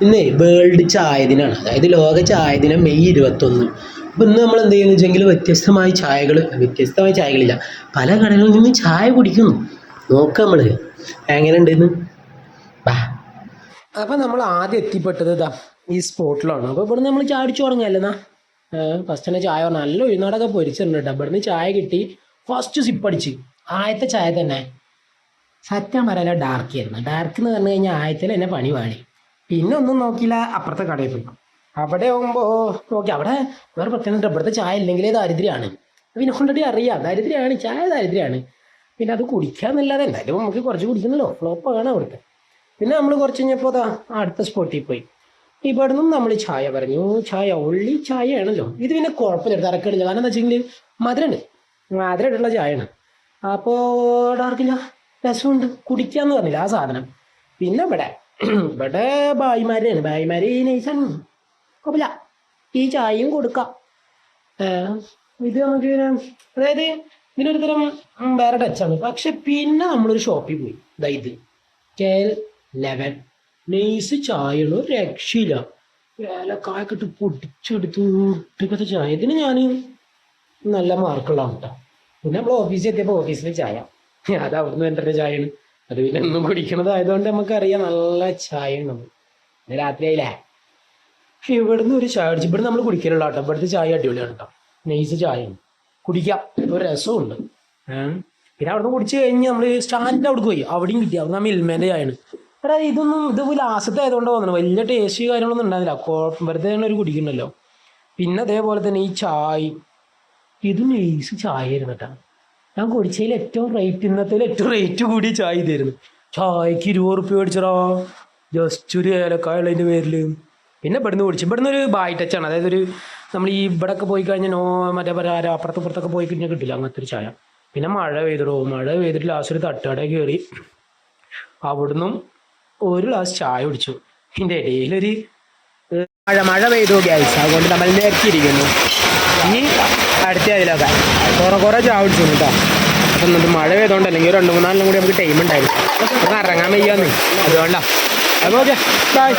ഇന്നേ വേൾഡ് ചായ ദിനമാണ്. അതായത് ലോക ചായ ദിനം മെയ് 21. അപ്പം ഇന്ന് നമ്മൾ എന്ത് ചെയ്യുന്നു വെച്ചെങ്കിൽ വ്യത്യസ്തമായ ചായകളില്ല, പല കടകളിൽ നിന്ന് ചായ കുടിക്കുന്നു. നോക്കാം നമ്മൾ എങ്ങനെ ഉണ്ടെന്ന്. അപ്പം നമ്മൾ ആദ്യം എത്തിപ്പെട്ടത് ഇതാ ഈ സ്പോട്ടിലാണ്. അപ്പോൾ ഇവിടുന്ന് നമ്മൾ ചായ അടിച്ചു തുടങ്ങിയല്ലെന്നാ. ഫസ്റ്റ് തന്നെ ചായ പറഞ്ഞു, നല്ല ഉഴുന്നാടൊക്കെ പൊരിച്ചിട്ടുണ്ട് കേട്ടോ. ഇവിടുന്ന് ചായ കിട്ടി, ഫസ്റ്റ് സിപ്പ് അടിച്ച്. ആദ്യത്തെ ചായ തന്നെ സത്യം പറയാൻ ഡാർക്ക് ആയിരുന്നു. ഡാർക്ക് എന്ന് പറഞ്ഞു കഴിഞ്ഞാൽ ആദ്യത്തിൽ എന്നെ പണി പാടി. പിന്നെ ഒന്നും നോക്കിയില്ല, അപ്പുറത്തെ കടയിൽ പോയി. അവിടെ ആകുമ്പോൾ നോക്കി അവിടെ വേറെ പ്രത്യേകത, ഇവിടുത്തെ ചായ ഇല്ലെങ്കിലേ ദാരിദ്ര്യമാണ്. പിന്നെ കൊണ്ടിട്ട് അറിയാം ദാരിദ്ര്യമാണ്, ചായ ദാരിദ്ര്യമാണ്. പിന്നെ അത് കുടിക്കാന്നല്ലാതെ എന്തായാലും നമുക്ക് കുറച്ച് കുടിക്കുന്നല്ലോ, ഫ്ലോപ്പാണ് അവിടുത്തെ. പിന്നെ നമ്മൾ കുറച്ച് കഴിഞ്ഞപ്പോൾ അടുത്ത സ്പോട്ടിൽ പോയി. ഇവിടെ നിന്നും നമ്മൾ ചായ പറഞ്ഞു. ചായ ഉള്ളി ചായ ആണല്ലോ ഇത്, പിന്നെ കുഴപ്പമില്ല, തിരക്കിടില്ല. കാരണം എന്താ വെച്ചെങ്കിൽ മധുരമുള്ള ചായയാണ്. അപ്പോൾ ഡാർക്കില്ല, രസമുണ്ട്, കുടിക്കാന്ന് പറഞ്ഞില്ല ആ സാധനം. പിന്നെ ഇവിടെ ഭായിമാര് നൈസാണ്, കുഴപ്പമില്ല, ഈ ചായയും കൊടുക്കാം. ഇത് നമുക്ക് അതായത് ഇതിനൊരു തരം വേറെ ടച്ചാണ്. പക്ഷെ പിന്നെ നമ്മളൊരു ഷോപ്പിൽ പോയി. ഇത് KL11 നൈസ് ചായയാണ്, ഒരു രക്ഷയില്ല. ഏലക്കായൊക്കെ ഇട്ട് പൊടിച്ചെടുത്ത് ഇട്ടൊക്കെ ചായ. ഇതിന് ഞാൻ നല്ല മാർക്കുള്ളതാണ് കേട്ടോ. പിന്നെ നമ്മൾ ഓഫീസിൽ എത്തിയപ്പോൾ ഓഫീസിലെ ചായ അത് അവിടുന്ന് എൻ്റെ ചായയാണ്. അത് പിന്നെ ഒന്നും കുടിക്കണതായതുകൊണ്ട് നമുക്കറിയാം നല്ല ചായ ഉണ്ടെന്ന്. പിന്നെ രാത്രിയായില്ലേ. പക്ഷെ ഇവിടുന്ന് ഒരു ചായ അടിച്ചു. ഇവിടെ നമ്മൾ കുടിക്കലുള്ള കേട്ടോ. ഇവിടുത്തെ ചായ അടിപൊളിയാണ് കേട്ടോ, നൈസ് ചായയാണ്, കുടിക്കാം, ഒരു രസമുണ്ട്. പിന്നെ അവിടുന്ന് കുടിച്ച് കഴിഞ്ഞ് നമ്മൾ സ്റ്റാൻഡിൻ്റെ അവിടെ പോയി, അവിടെയും കിട്ടി. അവിടെ മിൽമേൻ്റെ ചായയാണ്. എടാ ഇത് ലാസ്റ്റത്തെ ആയതുകൊണ്ട് തോന്നുന്നു വലിയ ടേസ്റ്റ് കാര്യങ്ങളൊന്നും ഉണ്ടാവില്ല, വെറുതെ ഒരു കുടിക്കണല്ലോ. പിന്നെ അതേപോലെ തന്നെ ഈ ചായ, ഇത് നൈസ് ചായ ആയിരുന്നു കേട്ടോ. ഞാൻ കുടിച്ചതിൽ ഏറ്റവും റേറ്റ് കൂടിയ ചായ ഇതായിരുന്നു. ചായക്ക് 20 റുപ്യ മേടിച്ചടാ, ജസ്റ്റ് ഒരു ഏലക്കായുള്ളതിൻ്റെ പേരിൽ. പിന്നെ ഇവിടുന്ന് ഇവിടുന്ന് ഒരു ബായ് ടച്ചാണ്. അതായത് നമ്മൾ ഈ ഇവിടെയൊക്കെ പോയി കഴിഞ്ഞാൽ അപ്പുറത്തൊക്കെ പോയി കഴിഞ്ഞാൽ കിട്ടില്ല അങ്ങനത്തെ ഒരു ചായ. പിന്നെ മഴ പെയ്തിട്ട് ലാസ്റ്റ് ഒരു തട്ടുകട കയറി, അവിടുന്നും ഒരു ഗ്ലാസ് ചായ കുടിച്ചു. ഇതിൻ്റെ ഇടയിലൊരു മഴ പെയ്തു ഗ്യാസ്, അതുകൊണ്ട് നമ്മൾ നേർക്കിയിരിക്കുന്നു. ഇനി അടുത്ത അതിലൊക്കെ കുറേ ചായ കുടിച്ചു കേട്ടോ. അപ്പം എന്നിട്ട് മഴ പെയ്തോണ്ട്, അല്ലെങ്കിൽ 2-3 നാളിലും കൂടി നമുക്ക് ടൈം ഉണ്ടായിരുന്നു. അപ്പം ഇറങ്ങാൻ വയ്യാന്ന്, അതുകൊണ്ടാണ്. അപ്പോൾ ഓക്കെ, ബൈ.